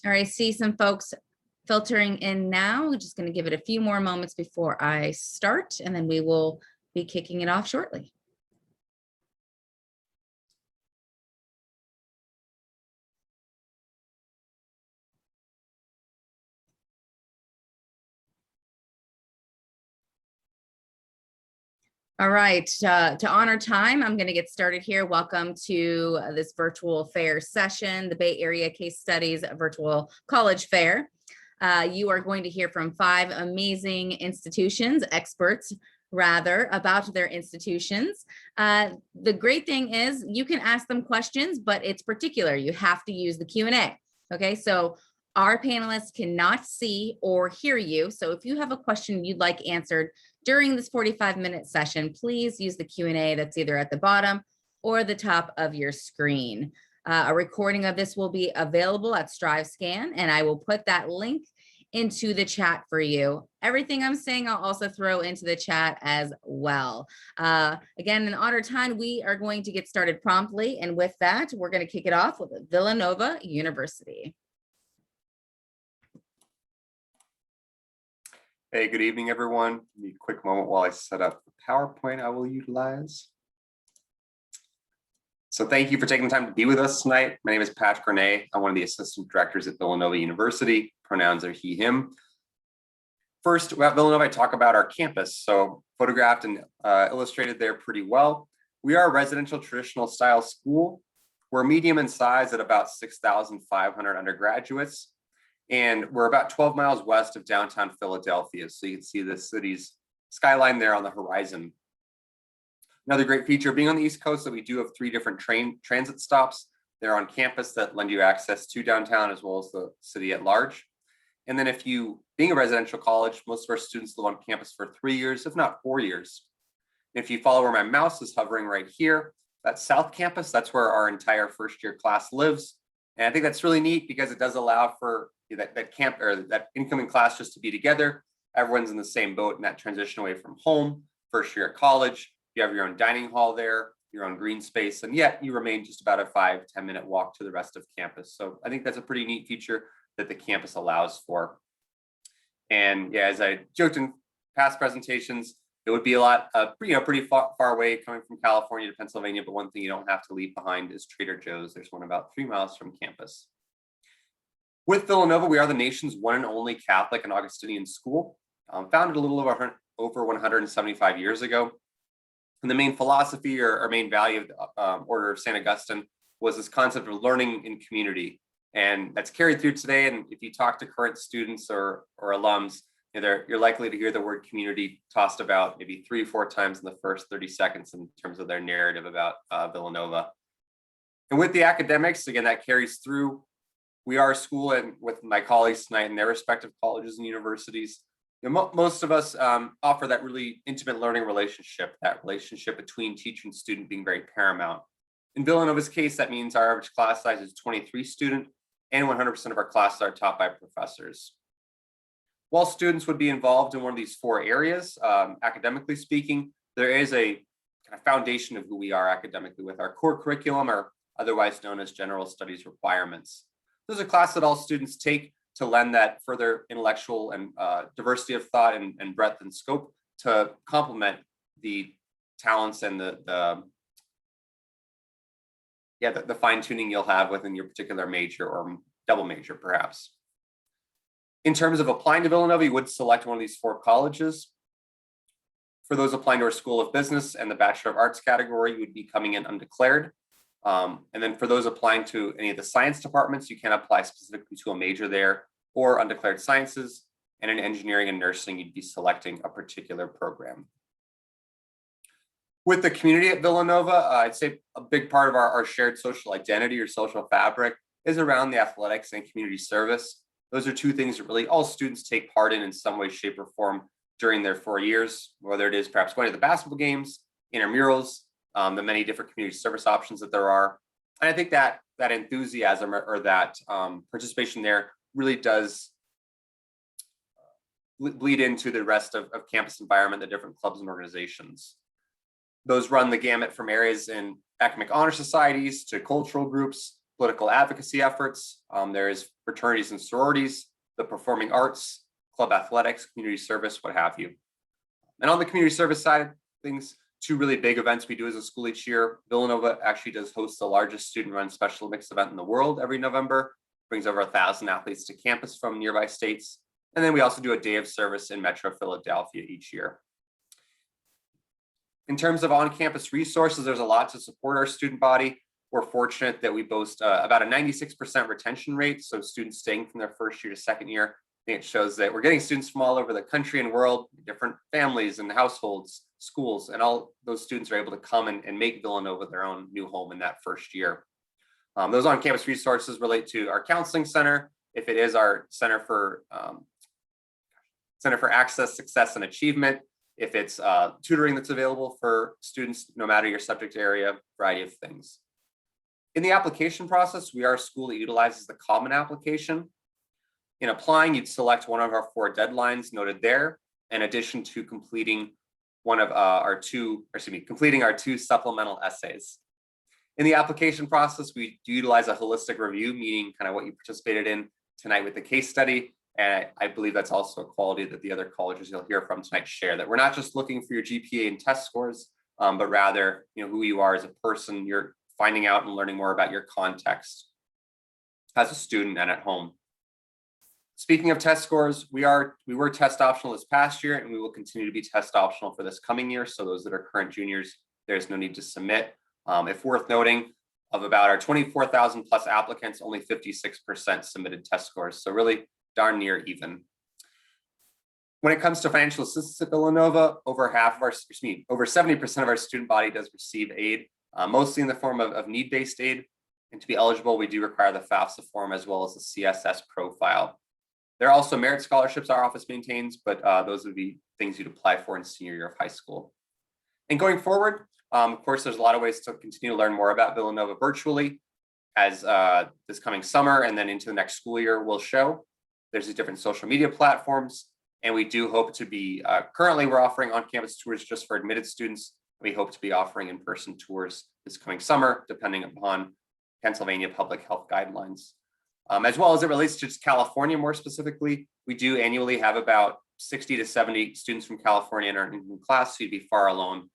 All right, I see some folks filtering in now. We're just going to give it a few more moments before I start, and then we will be kicking it off shortly. All right, to honor time, I'm going to get started here. Welcome to this virtual fair session, the Bay Area Case Studies Virtual College Fair. You are going to hear from 5 amazing institutions, experts rather, about their institutions. The great thing is you can ask them questions, but it's particular. You have to use the Q&A. Okay, so our panelists cannot see or hear you. So if you have a question you'd like answered during this 45-minute session, please use the Q&A that's either at the bottom or the top of your screen. A recording of this will be available at StriveScan, and I will put that link into the chat for you. Everything I'm saying, I'll also throw into the chat as well. Again, in honor time, we are going to get started promptly. And with that, we're going to kick it off with Villanova University. Hey, good evening, everyone. Give me a quick moment while I set up the PowerPoint I will utilize. So thank you for taking the time to be with us tonight. My name is Patrick Renee. I'm one of the assistant directors at Villanova University. Pronouns are he, him. First, at Villanova, I talk about our campus. So photographed and illustrated there pretty well. We are a residential traditional style school. We're medium in size at about 6,500 undergraduates. And we're about 12 miles west of downtown Philadelphia. So you can see the city's skyline there on the horizon. Another great feature of being on the East Coast that we do have 3 different transit stops. They're on campus that lend you access to downtown as well as the city at large. And then being a residential college, most of our students live on campus for 3 years, if not 4 years. And if you follow where my mouse is hovering right here, that's South Campus. That's where our entire first year class lives. And I think that's really neat because it does allow for that incoming class just to be together. Everyone's in the same boat in that transition away from home, first year at college. You have your own dining hall there, your own green space, and yet you remain just about a 5-10 minute walk to the rest of campus. So I think that's a pretty neat feature that the campus allows for. And yeah, as I joked in past presentations, it would be a lot, pretty far away coming from California to Pennsylvania, but one thing you don't have to leave behind is Trader Joe's. There's one about 3 miles from campus. With Villanova, we are the nation's one and only Catholic and Augustinian school, founded a little over 175 years ago. And the main philosophy or main value of the Order of St. Augustine was this concept of learning in community. And that's carried through today. And if you talk to current students or alums, you're likely to hear the word community tossed about maybe 3 or 4 times in the first 30 seconds in terms of their narrative about Villanova. And with the academics, again, that carries through. We are a school, and with my colleagues tonight in their respective colleges and universities, most of us offer that really intimate learning relationship, that relationship between teacher and student being very paramount. In Villanova's case, that means our average class size is 23 students, and 100% of our classes are taught by professors. While students would be involved in one of these 4 areas, academically speaking, there is a kind of foundation of who we are academically with our core curriculum, or otherwise known as general studies requirements. Those are classes that all students take to lend that further intellectual and diversity of thought and breadth and scope to complement the talents and the fine tuning you'll have within your particular major or double major, perhaps. In terms of applying to Villanova, you would select one of these 4 colleges. For those applying to our School of Business and the Bachelor of Arts category, you would be coming in undeclared. And then for those applying to any of the science departments, you can apply specifically to a major there or undeclared sciences. And in engineering and nursing, you'd be selecting a particular program. With the community at Villanova, I'd say a big part of our shared social identity or social fabric is around the athletics and community service. Those are 2 things that really all students take part in some way, shape, or form during their 4 years, whether it is perhaps going to the basketball games, intramurals, the many different community service options that there are. And I think that enthusiasm or that participation there really does bleed into the rest of campus environment, the different clubs and organizations. Those run the gamut from areas in academic honor societies to cultural groups, political advocacy efforts. There's fraternities and sororities, the performing arts, club athletics, community service, what have you. And on the community service side of things, two really big events we do as a school each year. Villanova actually does host the largest student-run Special Olympics event in the world every November, brings over 1,000 athletes to campus from nearby states. And then we also do a day of service in Metro Philadelphia each year. In terms of on-campus resources, there's a lot to support our student body. We're fortunate that we boast about a 96% retention rate, so students staying from their first year to second year. I think it shows that we're getting students from all over the country and world, different families and households, schools, and all those students are able to come and make Villanova their own new home in that first year. Those on-campus resources relate to our counseling center, if it is our Center for Access, Success, and Achievement, if it's tutoring that's available for students, no matter your subject area, variety of things. In the application process, we are a school that utilizes the Common Application. In applying, you'd select one of our 4 deadlines noted there, in addition to completing completing our 2 supplemental essays. In the application process, we do utilize a holistic review, meaning kind of what you participated in tonight with the case study. And I believe that's also a quality that the other colleges you'll hear from tonight share, that we're not just looking for your GPA and test scores, but rather, who you are as a person. You're finding out and learning more about your context as a student and at home. Speaking of test scores, we were test optional this past year, and we will continue to be test optional for this coming year. So those that are current juniors, there's no need to submit. If worth noting, of about our 24,000 plus applicants, only 56% submitted test scores. So really darn near even. When it comes to financial assistance at Villanova, over 70% of our student body does receive aid, mostly in the form of need-based aid. And to be eligible, we do require the FAFSA form as well as the CSS profile. There are also merit scholarships our office maintains, but those would be things you'd apply for in senior year of high school. And going forward, of course, there's a lot of ways to continue to learn more about Villanova virtually, as this coming summer and then into the next school year will show. There's these different social media platforms, and we do hope to be, currently we're offering on-campus tours just for admitted students. We hope to be offering in-person tours this coming summer, depending upon Pennsylvania public health guidelines. As well as it relates to just California more specifically, we do annually have about 60 to 70 students from California in our class, so you'd be far alone,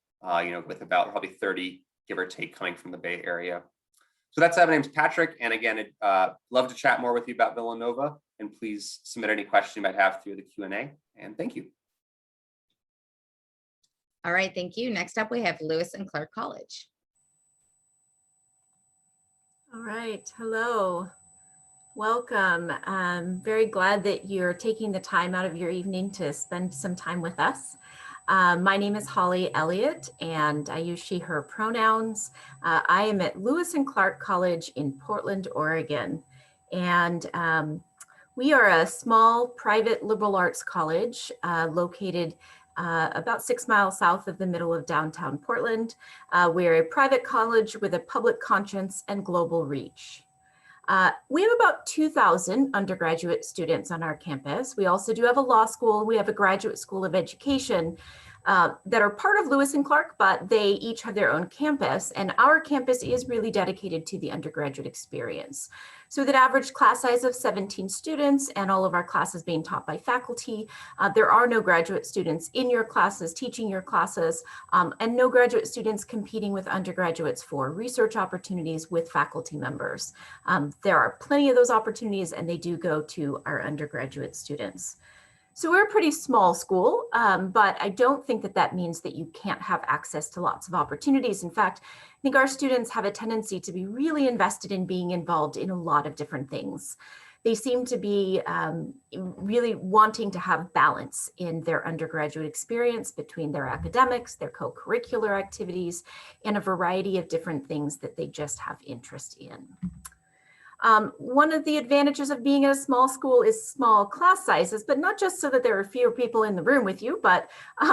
with about probably 30, give or take, coming from the Bay Area. So that's it. My name's Patrick, and again, I'd love to chat more with you about Villanova, and please submit any questions you might have through the Q&A, and thank you. All right, thank you. Next up, we have Lewis and Clark College. All right, hello. Welcome. I'm very glad that you're taking the time out of your evening to spend some time with us. My name is Holly Elliott, and I use she, her pronouns. I am at Lewis and Clark College in Portland, Oregon. And we are a small private liberal arts college located about 6 miles south of the middle of downtown Portland. We're a private college with a public conscience and global reach. We have about 2,000 undergraduate students on our campus. We also do have a law school. We have a graduate school of education that are part of Lewis and Clark, but they each have their own campus. And our campus is really dedicated to the undergraduate experience. So that average class size of 17 students and all of our classes being taught by faculty. There are no graduate students in your classes, teaching your classes, and no graduate students competing with undergraduates for research opportunities with faculty members. There are plenty of those opportunities, and they do go to our undergraduate students. So we're a pretty small school, but I don't think that that means that you can't have access to lots of opportunities. In fact, I think our students have a tendency to be really invested in being involved in a lot of different things. They seem to be really wanting to have balance in their undergraduate experience between their academics, their co-curricular activities, and a variety of different things that they just have interest in. One of the advantages of being at a small school is small class sizes, but not just so that there are fewer people in the room with you, but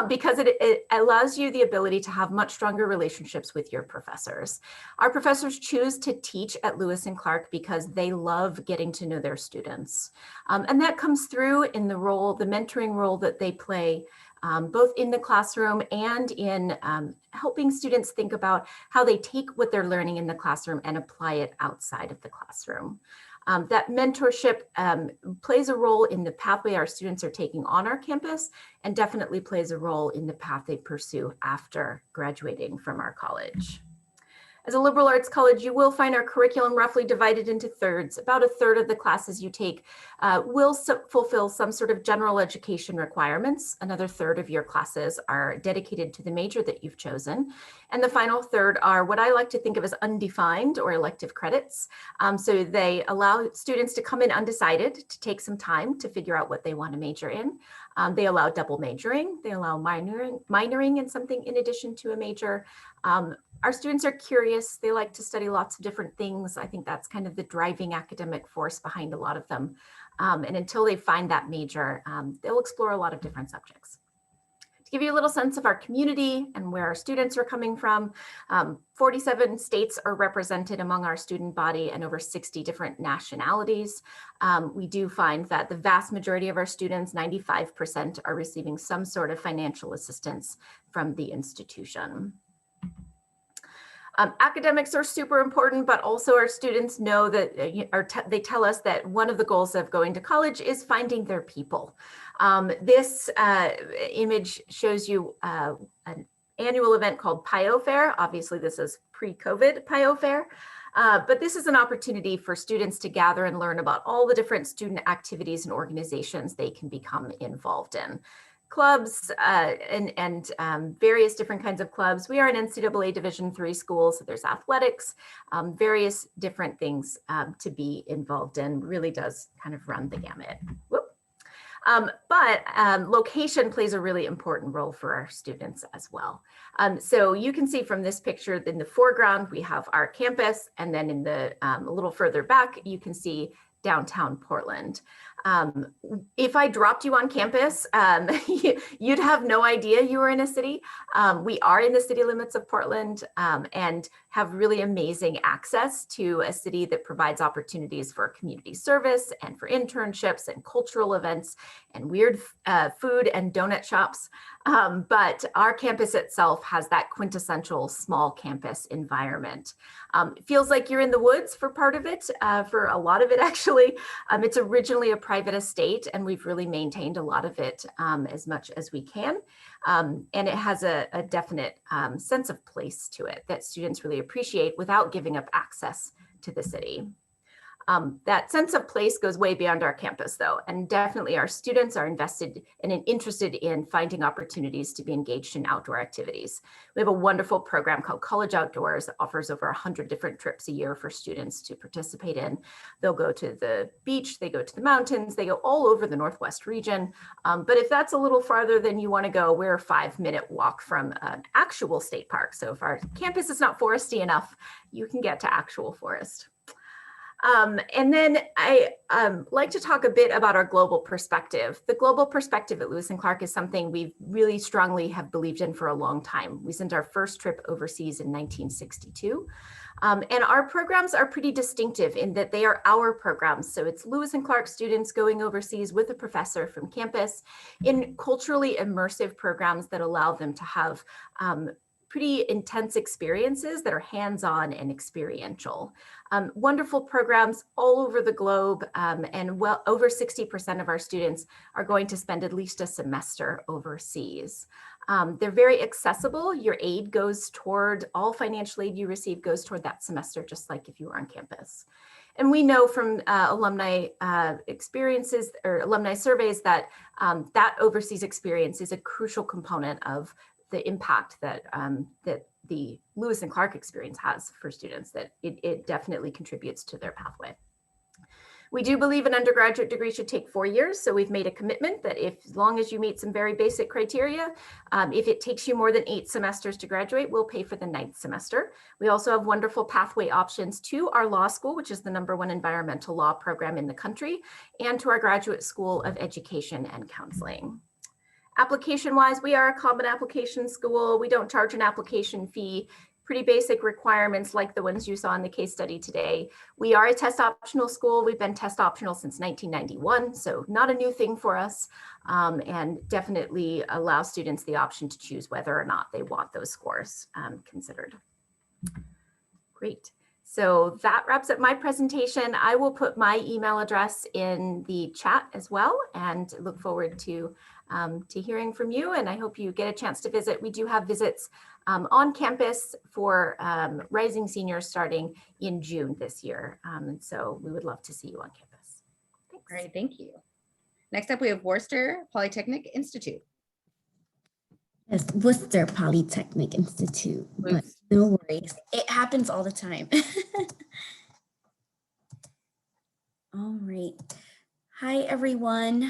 because it allows you the ability to have much stronger relationships with your professors. Our professors choose to teach at Lewis and Clark because they love getting to know their students. And that comes through in the mentoring role that they play both in the classroom and in helping students think about how they take what they're learning in the classroom and apply it outside of the classroom. That mentorship plays a role in the pathway our students are taking on our campus, and definitely plays a role in the path they pursue after graduating from our college. As a liberal arts college, you will find our curriculum roughly divided into thirds. About a third of the classes you take will fulfill some sort of general education requirements. Another third of your classes are dedicated to the major that you've chosen. And the final third are what I like to think of as undefined or elective credits. So they allow students to come in undecided, to take some time to figure out what they want to major in. They allow double majoring. They allow minoring in something in addition to a major. Our students are curious. They like to study lots of different things. I think that's kind of the driving academic force behind a lot of them. And until they find that major, they'll explore a lot of different subjects. To give you a little sense of our community and where our students are coming from, 47 states are represented among our student body and over 60 different nationalities. We do find that the vast majority of our students, 95%, are receiving some sort of financial assistance from the institution. Academics are super important, but also our students know that, they tell us that one of the goals of going to college is finding their people. This image shows you an annual event called PIO Fair. Obviously, this is pre-COVID PIO Fair. But this is an opportunity for students to gather and learn about all the different student activities and organizations they can become involved in. Clubs and various different kinds of clubs. We are an NCAA Division III school, so there's athletics, various different things to be involved in. Really does kind of run the gamut. But location plays a really important role for our students as well. So you can see from this picture in the foreground, we have our campus, and then in the a little further back, you can see downtown Portland. If I dropped you on campus, you'd have no idea you were in a city. We are in the city limits of Portland and have really amazing access to a city that provides opportunities for community service and for internships and cultural events and weird food and donut shops. But our campus itself has that quintessential small campus environment. It feels like you're in the woods for part of it, for a lot of it actually. It's originally a private estate, and we've really maintained a lot of it as much as we can. And it has a definite sense of place to it that students really appreciate without giving up access to the city. That sense of place goes way beyond our campus though, and definitely our students are invested and interested in finding opportunities to be engaged in outdoor activities. We have a wonderful program called College Outdoors that offers over 100 different trips a year for students to participate in. They'll go to the beach, they go to the mountains, they go all over the Northwest region. But if that's a little farther than you want to go, we're a 5-minute walk from an actual state park. So if our campus is not foresty enough, you can get to actual forest. And then I like to talk a bit about our global perspective. The global perspective at Lewis and Clark is something we really strongly have believed in for a long time. We sent our first trip overseas in 1962. And our programs are pretty distinctive in that they are our programs. So it's Lewis and Clark students going overseas with a professor from campus in culturally immersive programs that allow them to have pretty intense experiences that are hands-on and experiential. Wonderful programs all over the globe, and well over 60% of our students are going to spend at least a semester overseas. They're very accessible. Your aid goes toward, all financial aid you receive goes toward that semester, just like if you were on campus. And we know from alumni experiences or alumni surveys that that overseas experience is a crucial component of the impact that that the Lewis and Clark experience has for students, that it definitely contributes to their pathway. We do believe an undergraduate degree should take 4 years. So we've made a commitment that as long as you meet some very basic criteria, if it takes you more than 8 semesters to graduate, we'll pay for the 9th semester. We also have wonderful pathway options to our law school, which is the #1 environmental law program in the country, and to our Graduate School of Education and Counseling. Application-wise, we are a common application school. We don't charge an application fee. pretty basic requirements like the ones you saw in the case study today. We are a test optional school. We've been test optional since 1991, so not a new thing for us, and definitely allow students the option to choose whether or not they want those scores considered. Great. So that wraps up my presentation. I will put my email address in the chat as well, and look forward to hearing from you. And I hope you get a chance to visit. We do have visits on campus for rising seniors starting in June this year. And so we would love to see you on campus. Thanks. All right, thank you. Next up, we have Worcester Polytechnic Institute. Yes, Worcester Polytechnic Institute, but no worries. It happens all the time. All right. Hi, everyone.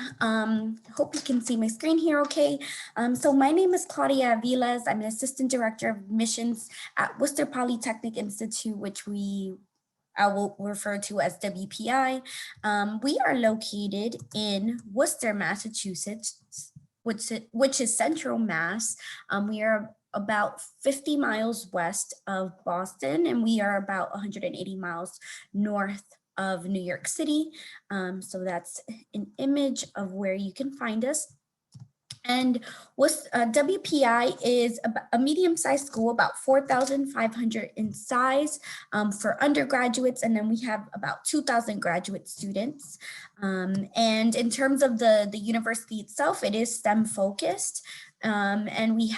Hope you can see my screen here okay. So my name is Claudia Aviles. I'm an Assistant Director of Admissions at Worcester Polytechnic Institute, which I will refer to as WPI. We are located in Worcester, Massachusetts, which is Central Mass. We are about 50 miles west of Boston, and we are about 180 miles north of New York City. So that's an image of where you can find us. And WPI is a medium-sized school, about 4,500 in size for undergraduates, and then we have about 2,000 graduate students. And in terms of the university itself, it is STEM focused. And we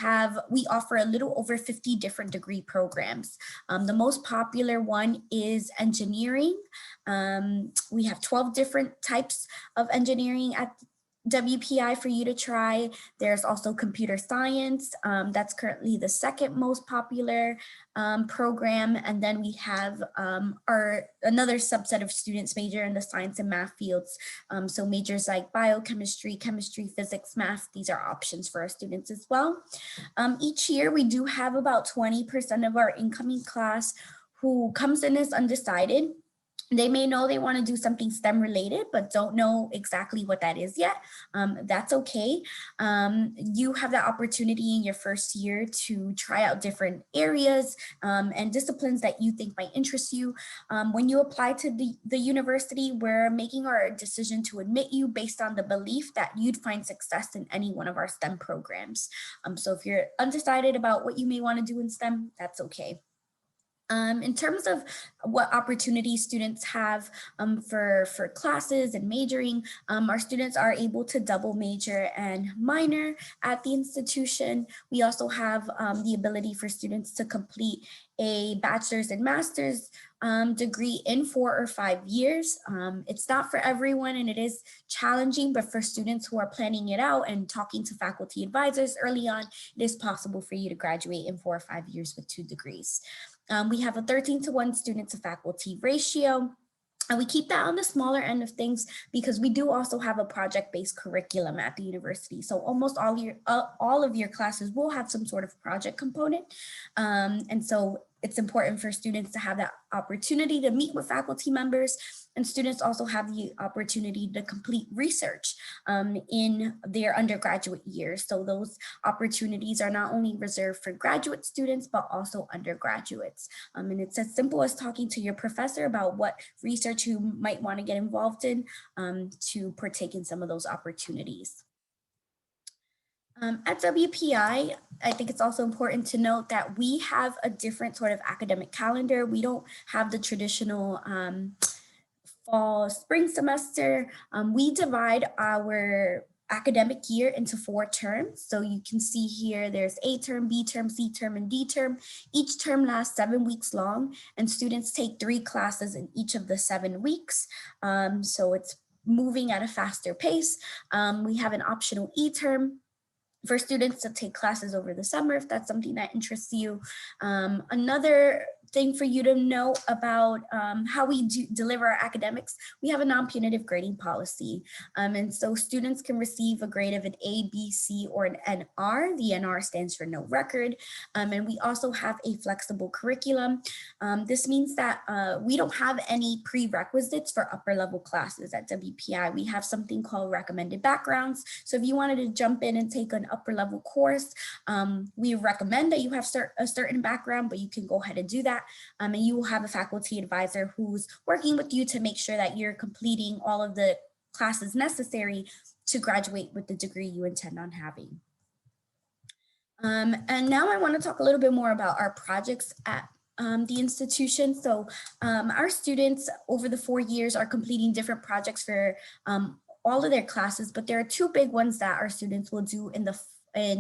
offer a little over 50 different degree programs. The most popular one is engineering. We have 12 different types of engineering at WPI for you to try. There's also computer science. That's currently the second most popular program. And then we have another subset of students major in the science and math fields. So majors like biochemistry, chemistry, physics, math, these are options for our students as well. Each year we do have about 20% of our incoming class who comes in as undecided. They may know they want to do something STEM related, but don't know exactly what that is yet. That's okay. You have the opportunity in your first year to try out different areas and disciplines that you think might interest you. When you apply to the university, we're making our decision to admit you based on the belief that you'd find success in any one of our STEM programs. So if you're undecided about what you may want to do in STEM, that's okay. In terms of what opportunities students have for classes and majoring, our students are able to double major and minor at the institution. We also have the ability for students to complete a bachelor's and master's degree in 4 or 5 years. It's not for everyone and it is challenging, but for students who are planning it out and talking to faculty advisors early on, it is possible for you to graduate in 4 or 5 years with 2 degrees. We have a 13-to-1 student to faculty ratio. And we keep that on the smaller end of things because we do also have a project-based curriculum at the university. So almost all of your classes will have some sort of project component. And so it's important for students to have that opportunity to meet with faculty members, and students also have the opportunity to complete research in their undergraduate years. So those opportunities are not only reserved for graduate students, but also undergraduates. And it's as simple as talking to your professor about what research you might want to get involved in to partake in some of those opportunities. At WPI, I think it's also important to note that we have a different sort of academic calendar. We don't have the traditional fall, spring semester. We divide our academic year into 4 terms. So you can see here, there's A term, B term, C term, and D term. Each term lasts 7 weeks long, and students take 3 classes in each of the 7 weeks. So it's moving at a faster pace. We have an optional E term for students to take classes over the summer, if that's something that interests you. Another thing for you to know about how we deliver our academics, we have a non-punitive grading policy. And so students can receive a grade of an A, B, C, or an NR. The NR stands for no record. And we also have a flexible curriculum. This means that we don't have any prerequisites for upper level classes at WPI. We have something called recommended backgrounds. So if you wanted to jump in and take an upper level course, we recommend that you have a certain background, but you can go ahead and do that. And you will have a faculty advisor who's working with you to make sure that you're completing all of the classes necessary to graduate with the degree you intend on having. And now I want to talk a little bit more about our projects at the institution. So our students over the 4 years are completing different projects for all of their classes, but there are two big ones that our students will do in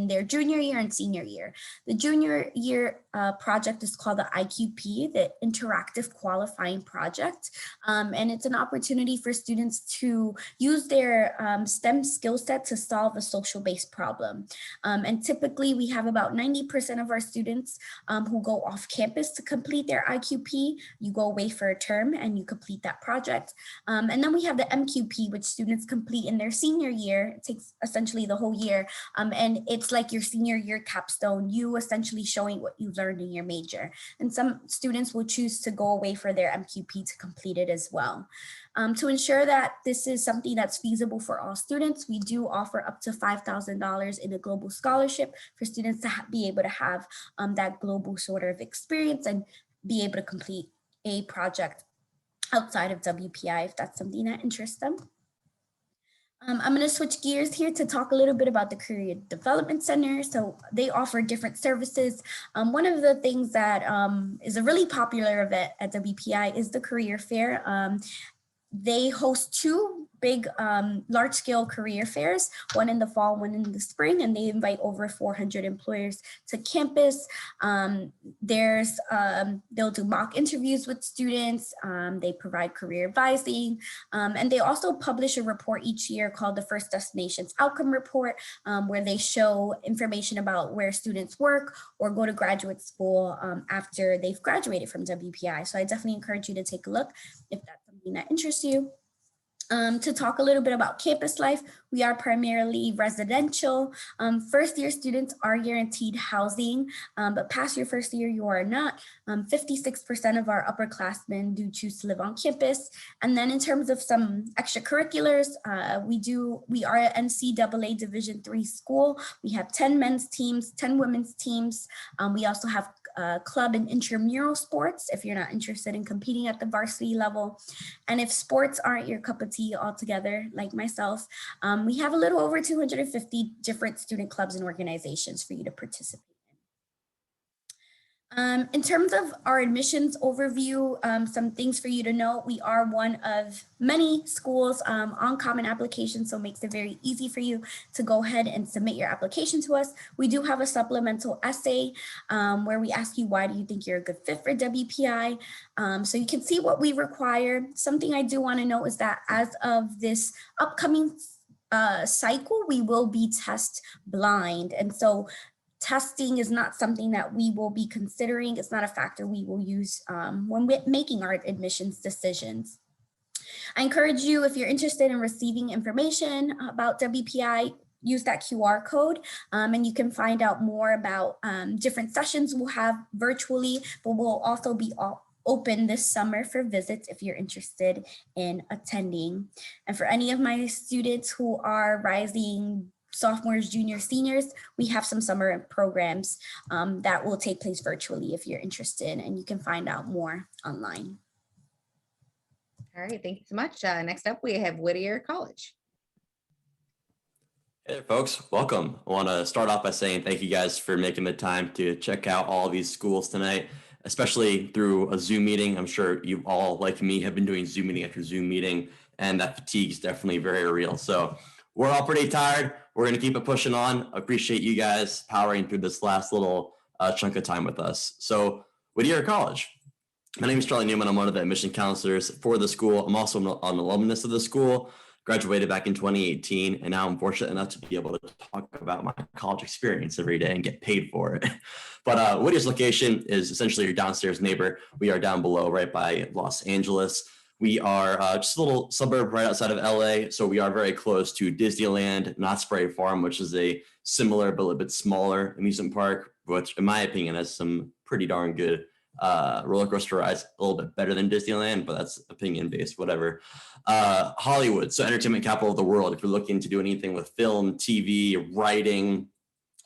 their junior year and senior year. The junior year project is called the IQP, the Interactive Qualifying Project. And it's an opportunity for students to use their STEM skill set to solve a social-based problem. And typically we have about 90% of our students who go off campus to complete their IQP. You go away for a term and you complete that project. And then we have the MQP, which students complete in their senior year. It takes essentially the whole year. And it's like your senior year capstone, you essentially showing what you've learned in your major. And some students will choose to go away for their MQP to complete it as well. To ensure that this is something that's feasible for all students, we do offer up to $5,000 in a global scholarship for students to be able to have that global sort of experience and be able to complete a project outside of WPI if that's something that interests them. I'm going to switch gears here to talk a little bit about the Career Development Center. So they offer different services. One of the things that is a really popular event at WPI is the Career Fair. They host two big large-scale career fairs, one in the fall, one in the spring, and they invite over 400 employers to campus. They'll do mock interviews with students. They provide career advising, and they also publish a report each year called the First Destinations Outcome Report, where they show information about where students work or go to graduate school after they've graduated from WPI. So I definitely encourage you to take a look if that's something that interests you. To talk a little bit about campus life, we are primarily residential. First year students are guaranteed housing, but past your first year, you are not. 56% of our upperclassmen do choose to live on campus. And then in terms of some extracurriculars, we are an NCAA Division III school. We have 10 men's teams, 10 women's teams. We also have club and intramural sports if you're not interested in competing at the varsity level. And if sports aren't your cup of tea altogether, like myself, we have a little over 250 different student clubs and organizations for you to participate in. In terms of our admissions overview, some things for you to know: we are one of many schools on Common Application, so it makes it very easy for you to go ahead and submit your application to us. We do have a supplemental essay where we ask you, why do you think you're a good fit for WPI? So you can see what we require. Something I do want to note is that as of this upcoming cycle, we will be test blind. And so testing is not something that we will be considering. It's not a factor we will use when we're making our admissions decisions. I encourage you, if you're interested in receiving information about WPI, use that QR code and you can find out more about different sessions we'll have virtually, but we'll also be open this summer for visits if you're interested in attending. And for any of my students who are rising sophomores, juniors, seniors, we have some summer programs that will take place virtually if you're interested, and you can find out more online. All right, thank you so much. Next up, we have Whittier College. Hey there, folks, welcome. I want to start off by saying thank you guys for making the time to check out all these schools tonight, especially through a Zoom meeting. I'm sure you all, like me, have been doing Zoom meeting after Zoom meeting, and that fatigue is definitely very real. So we're all pretty tired. We're going to keep it pushing on. Appreciate you guys powering through this last little chunk of time with us. So Whittier College. My name is Charlie Newman. I'm one of the admission counselors for the school. I'm also an alumnus of the school. Graduated back in 2018, and now I'm fortunate enough to be able to talk about my college experience every day and get paid for it. But Whittier's location is essentially your downstairs neighbor. We are down below right by Los Angeles. We are just a little suburb right outside of LA, so we are very close to Disneyland, Knott's Berry Farm, which is a similar but a little bit smaller amusement park, which in my opinion has some pretty darn good roller coaster rides, a little bit better than Disneyland, but that's opinion based, whatever. Hollywood, so entertainment capital of the world. If you're looking to do anything with film, TV, writing,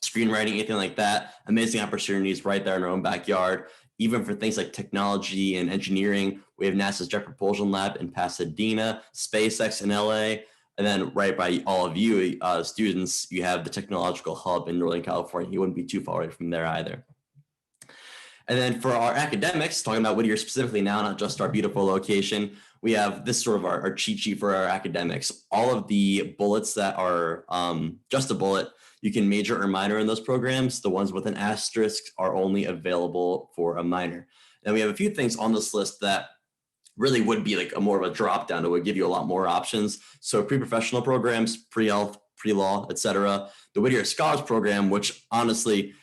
screenwriting, anything like that, amazing opportunities right there in our own backyard. Even for things like technology and engineering, we have NASA's Jet Propulsion Lab in Pasadena, SpaceX in LA, and then right by all of you students, you have the Technological Hub in Northern California. You wouldn't be too far away from there either. And then for our academics, talking about Whittier specifically now, not just our beautiful location, we have this sort of our cheat sheet for our academics. All of the bullets that are just a bullet, you can major or minor in those programs. The ones with an asterisk are only available for a minor. And we have a few things on this list that really would be like a more of a drop down that would give you a lot more options. So pre-professional programs, pre-health, pre-law, etc. The Whittier Scholars Program, which honestly,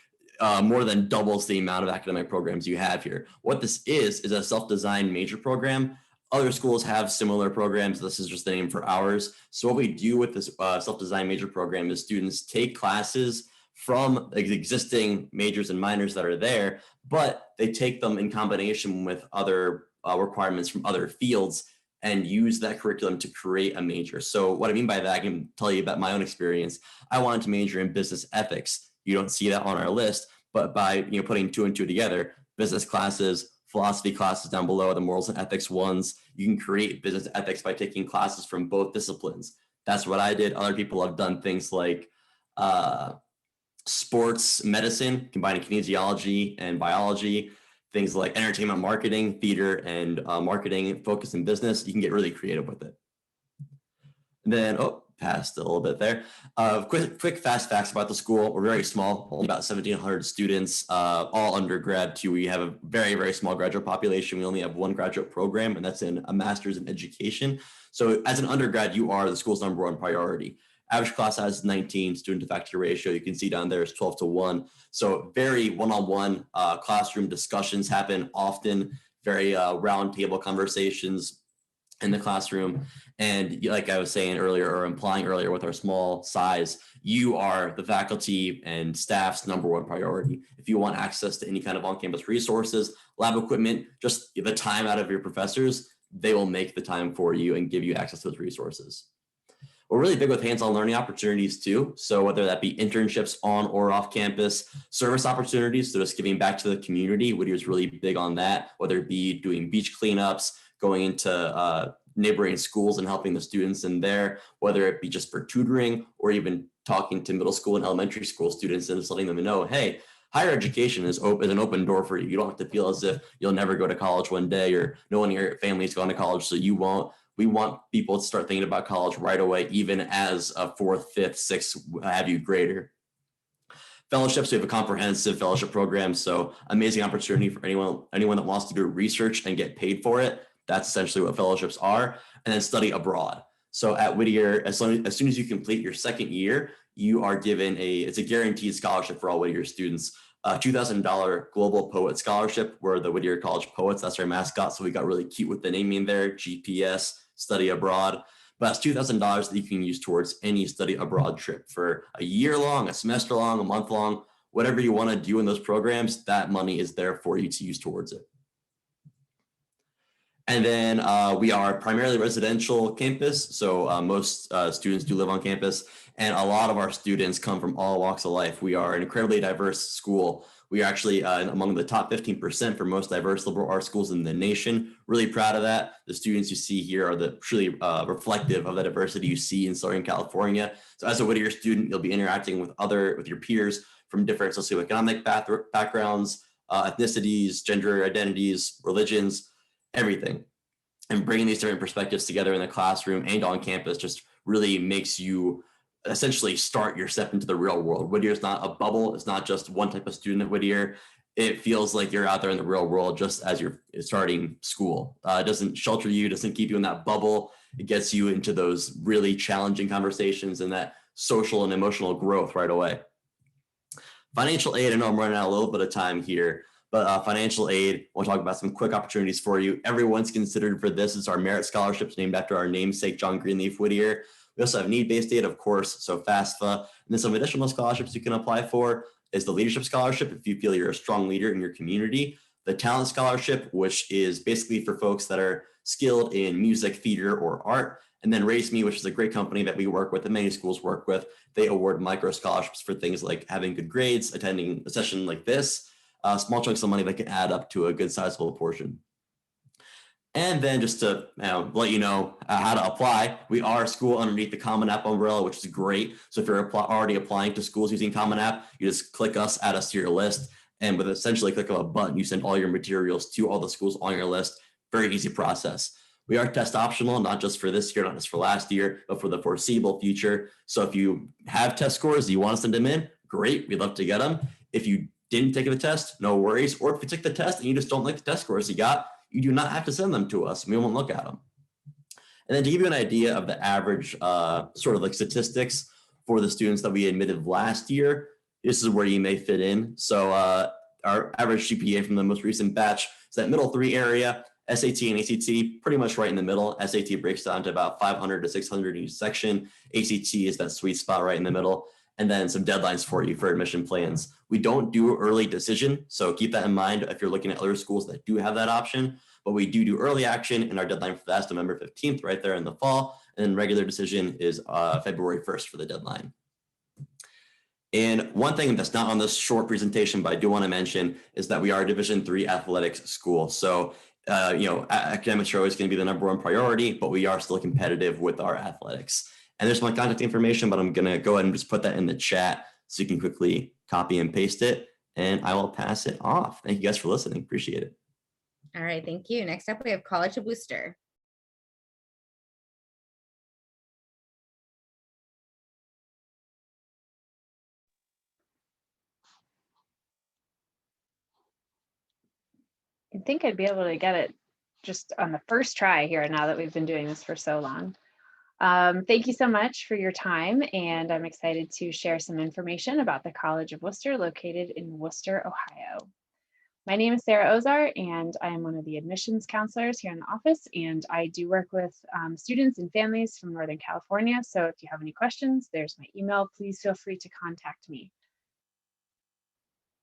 more than doubles the amount of academic programs you have here. What this is a self-designed major program. Other schools have similar programs. This is just the name for ours. So what we do with this self-designed major program is students take classes from existing majors and minors that are there, but they take them in combination with other requirements from other fields and use that curriculum to create a major. So what I mean by that, I can tell you about my own experience. I wanted to major in business ethics. You don't see that on our list, but by putting two and two together, business classes, philosophy classes down below, the morals and ethics ones, you can create business ethics by taking classes from both disciplines. That's what I did. Other people have done things like sports medicine, combining kinesiology and biology, things like entertainment marketing, theater, and marketing focus in business. You can get really creative with it. And then, passed a little bit there. Quick fast facts about the school. We're very small, only about 1,700 students, all undergrad too. We have a very, very small graduate population. We only have one graduate program, and that's in a master's in education. So as an undergrad, you are the school's number one priority. Average class size is 19, student to faculty ratio, you can see down there is 12-1. So very one-on-one classroom discussions happen often, very round table conversations in the classroom. And like I was saying earlier, or implying earlier with our small size, you are the faculty and staff's number one priority. If you want access to any kind of on-campus resources, lab equipment, just the time out of your professors, they will make the time for you and give you access to those resources. We're really big with hands-on learning opportunities too. So whether that be internships on or off campus, service opportunities, so just giving back to the community, Whittier's really big on that, whether it be doing beach cleanups, going into neighboring schools and helping the students in there, whether it be just for tutoring or even talking to middle school and elementary school students and just letting them know, hey, higher education is an open door for you. You don't have to feel as if you'll never go to college one day or no one in your family's gone to college, so you won't. We want people to start thinking about college right away, even as a 4th, 5th, 6th, have you grader. Fellowships, we have a comprehensive fellowship program, so amazing opportunity for anyone that wants to do research and get paid for it. That's essentially what fellowships are. And then study abroad. So at Whittier, as soon as you complete your second year, you are given it's a guaranteed scholarship for all Whittier students. $2,000 Global Poet Scholarship. We're the Whittier College Poets. That's our mascot. So we got really cute with the naming there, GPS, study abroad. But that's $2,000 that you can use towards any study abroad trip for a year long, a semester long, a month long, whatever you want to do in those programs, that money is there for you to use towards it. And then we are primarily residential campus. So most students do live on campus, and a lot of our students come from all walks of life. We are an incredibly diverse school. We are actually among the top 15% for most diverse liberal arts schools in the nation. Really proud of that. The students you see here are truly reflective of the diversity you see in Southern California. So as a Whittier student, you'll be interacting with your peers from different socioeconomic backgrounds, ethnicities, gender identities, religions, everything. And bringing these different perspectives together in the classroom and on campus just really makes you essentially start your step into the real world. Whittier is not a bubble. It's not just one type of student at Whittier. it feels like you're out there in the real world just as you're starting school. It doesn't shelter you, doesn't keep you in that bubble. It gets you into those really challenging conversations and that social and emotional growth right away. Financial aid, I know I'm running out a little bit of time here, but financial aid, we'll talk about some quick opportunities for you. Everyone's considered for this. It's our merit scholarships named after our namesake, John Greenleaf Whittier. We also have need-based aid, of course, so FAFSA. And then some additional scholarships you can apply for is the leadership scholarship if you feel you're a strong leader in your community. The talent scholarship, which is basically for folks that are skilled in music, theater, or art. And then Raise Me, which is a great company that we work with and many schools work with. They award micro scholarships for things like having good grades, attending a session like this, small chunks of money that can add up to a good sizable portion. And then just to let you know how to apply, we are a school underneath the Common App umbrella, which is great. So if you're already applying to schools using Common App, you just click us, add us to your list. And with essentially click of a button, you send all your materials to all the schools on your list. Very easy process. We are test optional, not just for this year, not just for last year, but for the foreseeable future. So if you have test scores, you want to send them in, great, we'd love to get them. If you didn't take the test, no worries. Or if you took the test and you just don't like the test scores you got, you do not have to send them to us. We won't look at them. And then to give you an idea of the average sort of like statistics for the students that we admitted last year, this is where you may fit in. So our average GPA from the most recent batch is that middle 3 area. SAT and ACT pretty much right in the middle. SAT breaks down to about 500 to 600 each section. ACT is that sweet spot right in the middle. And then some deadlines for you for admission plans. We don't do early decision, so keep that in mind if you're looking at other schools that do have that option. But we do early action, and our deadline for that is November 15th, right there in the fall. And then regular decision is February 1st for the deadline. And one thing that's not on this short presentation, but I do want to mention, is that we are a Division III athletics school. So academics are always going to be the #1 priority, but we are still competitive with our athletics. And there's my contact information, but I'm going to go ahead and just put that in the chat so you can quickly copy and paste it, and I will pass it off. Thank you guys for listening. Appreciate it. All right, thank you. Next up, we have College of Wooster. I think I'd be able to get it just on the first try here now that we've been doing this for so long. Thank you so much for your time, and I'm excited to share some information about the College of Wooster located in Worcester, Ohio. My name is Sarah Ozar, and I am one of the admissions counselors here in the office, and I do work with students and families from Northern California. So if you have any questions, there's my email. Please feel free to contact me.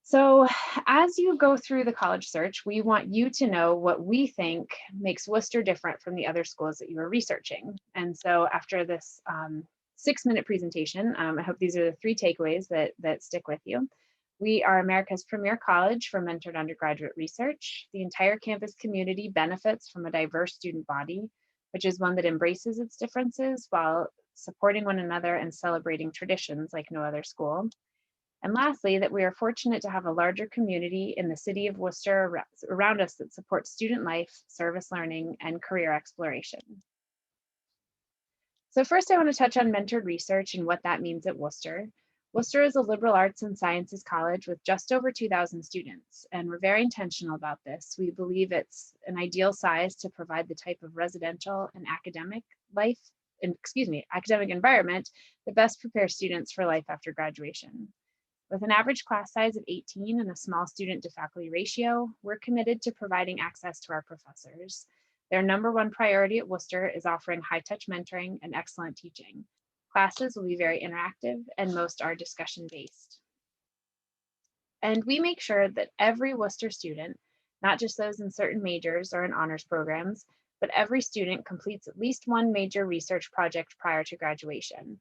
So as you go through the college search, we want you to know what we think makes Worcester different from the other schools that you are researching. And so after this 6-minute presentation, I hope these are the 3 takeaways that stick with you. We are America's premier college for mentored undergraduate research. The entire campus community benefits from a diverse student body, which is one that embraces its differences while supporting one another and celebrating traditions like no other school. And lastly, that we are fortunate to have a larger community in the city of Worcester around us that supports student life, service learning, and career exploration. So first, I want to touch on mentored research and what that means at Worcester. Worcester is a liberal arts and sciences college with just over 2,000 students, and we're very intentional about this. We believe it's an ideal size to provide the type of residential and academic environment that best prepares students for life after graduation. With an average class size of 18 and a small student to faculty ratio, we're committed to providing access to our professors. Their #1 priority at Wooster is offering high-touch mentoring and excellent teaching. Classes will be very interactive, and most are discussion-based. And we make sure that every Wooster student, not just those in certain majors or in honors programs, but every student completes at least one major research project prior to graduation.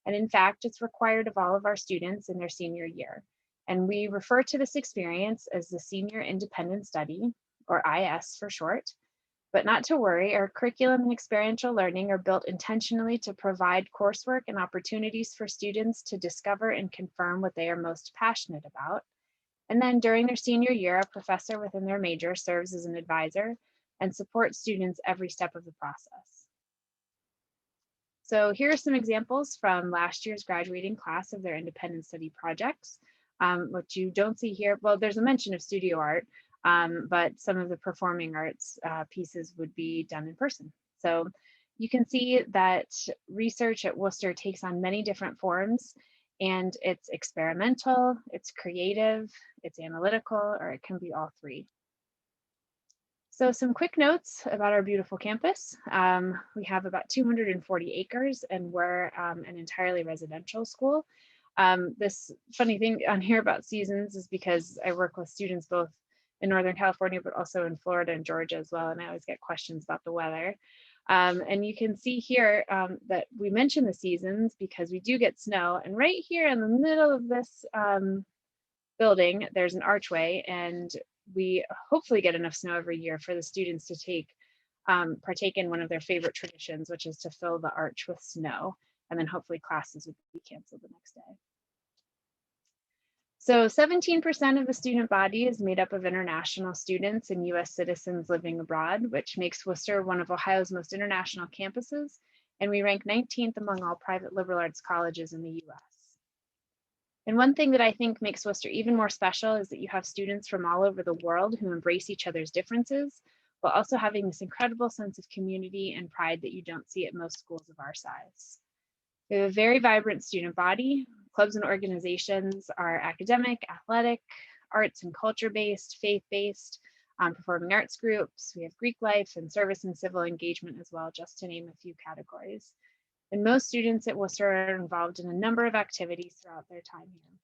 And in fact, it's required of all of our students in their senior year. And we refer to this experience as the Senior Independent Study, or IS for short. But not to worry, our curriculum and experiential learning are built intentionally to provide coursework and opportunities for students to discover and confirm what they are most passionate about. And then during their senior year, a professor within their major serves as an advisor and supports students every step of the process. So here are some examples from last year's graduating class of their independent study projects. What you don't see here, well, there's a mention of studio art, but some of the performing arts pieces would be done in person. So you can see that research at Worcester takes on many different forms, and it's experimental, it's creative, it's analytical, or it can be all three. So some quick notes about our beautiful campus. We have about 240 acres, and we're an entirely residential school. This funny thing on here about seasons is because I work with students both in Northern California, but also in Florida and Georgia as well, and I always get questions about the weather. And you can see here that we mention the seasons because we do get snow, and right here in the middle of this building, there's an archway, and we hopefully get enough snow every year for the students to partake in one of their favorite traditions, which is to fill the arch with snow, and then hopefully classes would be canceled the next day. So 17% of the student body is made up of international students and US citizens living abroad, which makes Worcester one of Ohio's most international campuses, and we rank 19th among all private liberal arts colleges in the US. And one thing that I think makes Worcester even more special is that you have students from all over the world who embrace each other's differences, while also having this incredible sense of community and pride that you don't see at most schools of our size. We have a very vibrant student body. Clubs and organizations are academic, athletic, arts and culture-based, faith-based, performing arts groups. We have Greek life and service and civil engagement as well, just to name a few categories. And most students at Worcester are involved in a number of activities throughout their time here.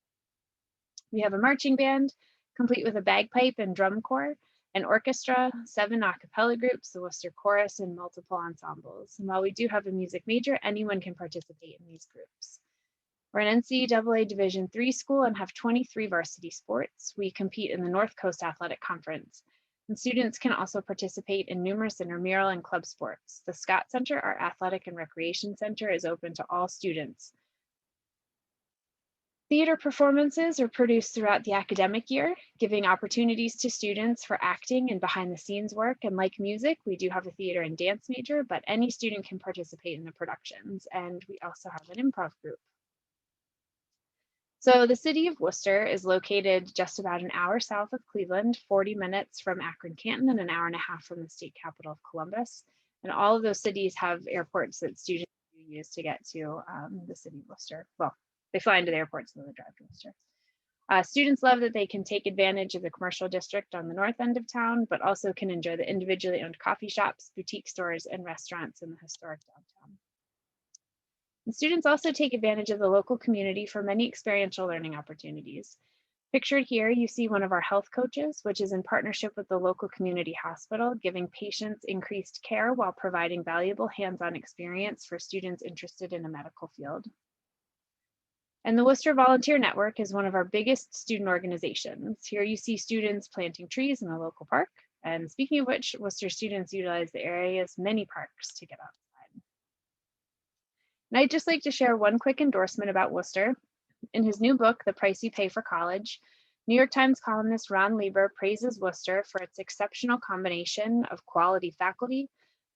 We have a marching band, complete with a bagpipe and drum corps, an orchestra, 7 a cappella groups, the Worcester Chorus, and multiple ensembles. And while we do have a music major, anyone can participate in these groups. We're an NCAA Division III school and have 23 varsity sports. We compete in the North Coast Athletic Conference. And students can also participate in numerous intramural and club sports. The Scott Center, our athletic and recreation center, is open to all students. Theater performances are produced throughout the academic year, giving opportunities to students for acting and behind the scenes work. And like music, we do have a theater and dance major, but any student can participate in the productions. And we also have an improv group. So the city of Worcester is located just about an hour south of Cleveland, 40 minutes from Akron-Canton, and an hour and a half from the state capital of Columbus. And all of those cities have airports that students use to get to the city of Worcester. Well, they fly into the airports and then they drive to Worcester. Students love that they can take advantage of the commercial district on the north end of town, but also can enjoy the individually owned coffee shops, boutique stores, and restaurants in the historic downtown. And students also take advantage of the local community for many experiential learning opportunities. Pictured here, you see one of our health coaches, which is in partnership with the local community hospital, giving patients increased care while providing valuable hands-on experience for students interested in a medical field. And the Worcester Volunteer Network is one of our biggest student organizations. Here you see students planting trees in a local park. And speaking of which, Worcester students utilize the area's many parks to get outside. And I'd just like to share one quick endorsement about Worcester. In his new book, The Price You Pay for College, New York Times columnist Ron Lieber praises Worcester for its exceptional combination of quality faculty,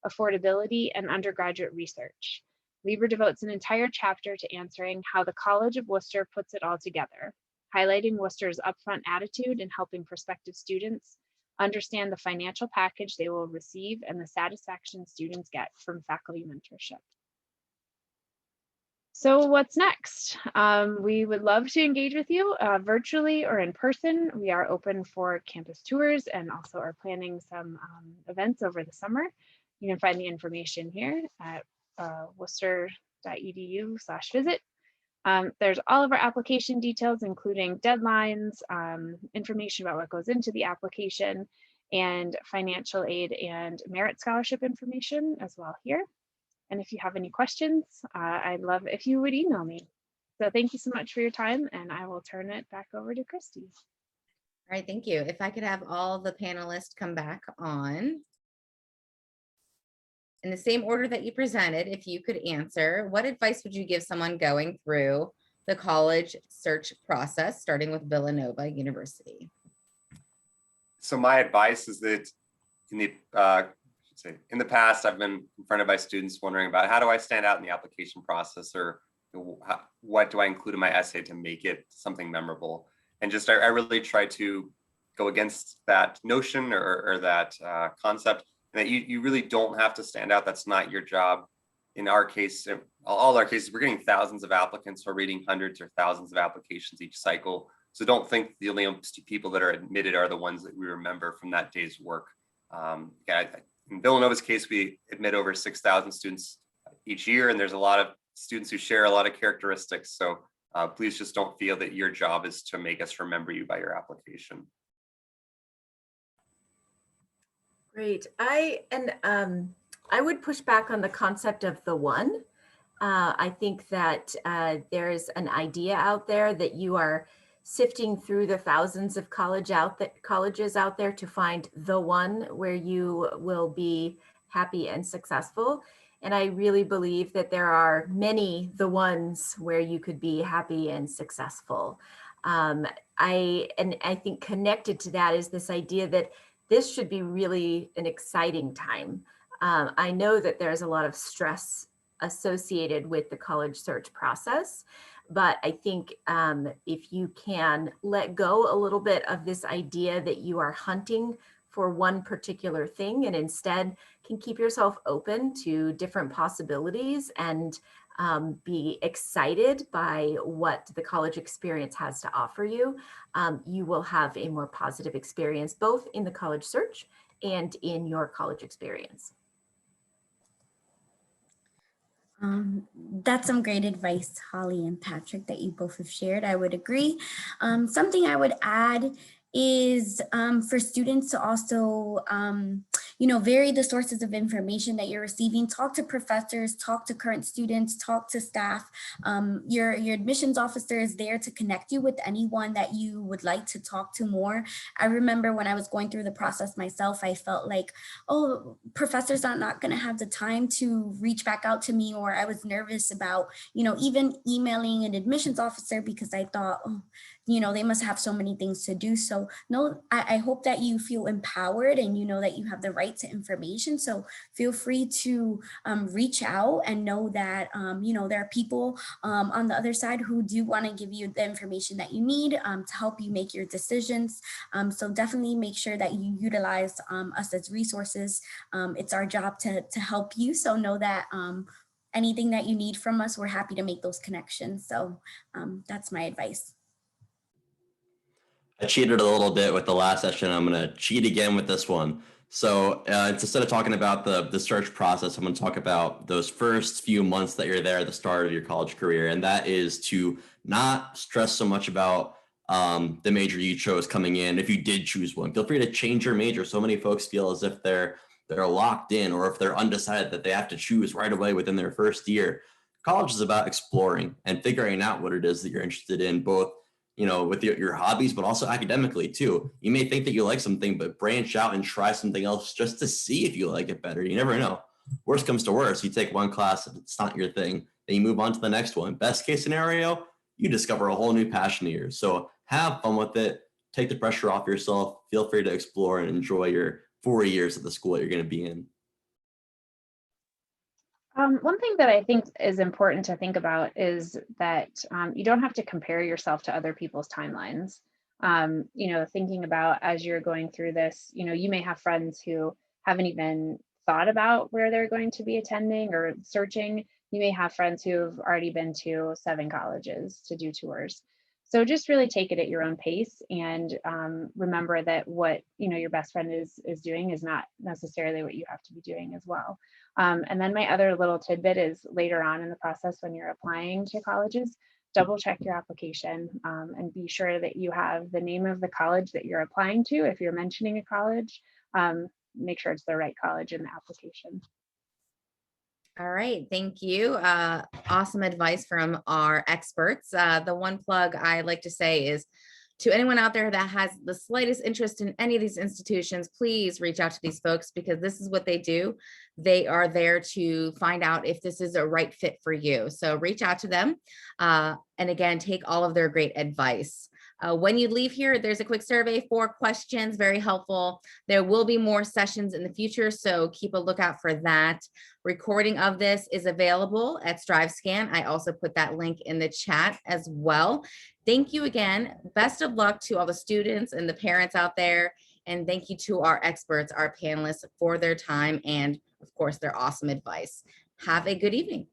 affordability, and undergraduate research. Lieber devotes an entire chapter to answering how the College of Worcester puts it all together, highlighting Worcester's upfront attitude in helping prospective students understand the financial package they will receive and the satisfaction students get from faculty mentorship. So what's next? We would love to engage with you virtually or in person. We are open for campus tours and also are planning some events over the summer. You can find the information here at worcester.edu/visit. There's all of our application details, including deadlines, information about what goes into the application, and financial aid and merit scholarship information as well here. And if you have any questions, I'd love if you would email me. So thank you so much for your time, and I will turn it back over to Christy. All right, thank you. If I could have all the panelists come back on. In the same order that you presented, if you could answer, what advice would you give someone going through the college search process, starting with Villanova University? So my advice is that in the past, I've been confronted by students wondering about how do I stand out in the application process, or what do I include in my essay to make it something memorable? And just I really try to go against that notion or that concept, and that you really don't have to stand out. That's not your job. In our case, all our cases, we're getting thousands of applicants. We're reading hundreds or thousands of applications each cycle. So don't think the only people that are admitted are the ones that we remember from that day's work. In Villanova's case, we admit over 6,000 students each year, and there's a lot of students who share a lot of characteristics. So please just don't feel that your job is to make us remember you by your application. Great. I would push back on the concept of the one. I think that there's an idea out there that you are sifting through the thousands of colleges out there to find the one where you will be happy and successful. And I really believe that there are many the ones where you could be happy and successful. I think connected to that is this idea that this should be really an exciting time. I know that there's a lot of stress associated with the college search process, but I think if you can let go a little bit of this idea that you are hunting for one particular thing and instead can keep yourself open to different possibilities and be excited by what the college experience has to offer you, you will have a more positive experience, both in the college search and in your college experience. That's some great advice, Holly and Patrick, that you both have shared. I would agree. Something I would add is for students to also, vary the sources of information that you're receiving. Talk to professors, talk to current students, talk to staff. Your admissions officer is there to connect you with anyone that you would like to talk to more. I remember when I was going through the process myself, I felt like, oh, professors are not going to have the time to reach back out to me, or I was nervous about, even emailing an admissions officer because I thought, oh, they must have so many things to do. So no, I hope that you feel empowered and you know that you have the right to information. So feel free to reach out and know that, there are people on the other side who do want to give you the information that you need to help you make your decisions. So definitely make sure that you utilize us as resources. It's our job to help you. So know that anything that you need from us, we're happy to make those connections. So that's my advice. I cheated a little bit with the last session. I'm going to cheat again with this one. So instead of talking about the search process, I'm going to talk about those first few months that you're there at the start of your college career. And that is to not stress so much about the major you chose coming in. If you did choose one, feel free to change your major. So many folks feel as if they're locked in, or if they're undecided that they have to choose right away within their first year. College is about exploring and figuring out what it is that you're interested in, both with your hobbies, but also academically too. You may think that you like something, but branch out and try something else just to see if you like it better. You never know. Worst comes to worst, you take one class and it's not your thing, then you move on to the next one. Best case scenario, you discover a whole new passion of yours. So have fun with it. Take the pressure off yourself. Feel free to explore and enjoy your 4 years at the school that you're going to be in. One thing that I think is important to think about is that you don't have to compare yourself to other people's timelines. Thinking about as you're going through this, you may have friends who haven't even thought about where they're going to be attending or searching. You may have friends who've already been to 7 colleges to do tours. So just really take it at your own pace and remember that what your best friend is doing is not necessarily what you have to be doing as well. And then my other little tidbit is later on in the process when you're applying to colleges, double check your application and be sure that you have the name of the college that you're applying to. If you're mentioning a college, make sure it's the right college in the application. All right, thank you. Awesome advice from our experts. The one plug I like to say is to anyone out there that has the slightest interest in any of these institutions, please reach out to these folks because this is what they do. They are there to find out if this is a right fit for you. So reach out to them and again, take all of their great advice. When you leave here, there's a quick survey, 4 questions, very helpful. There will be more sessions in the future, so keep a lookout for that. Recording of this is available at StriveScan. I also put that link in the chat as well. Thank you again. Best of luck to all the students and the parents out there. And thank you to our experts, our panelists, for their time and, of course, their awesome advice. Have a good evening.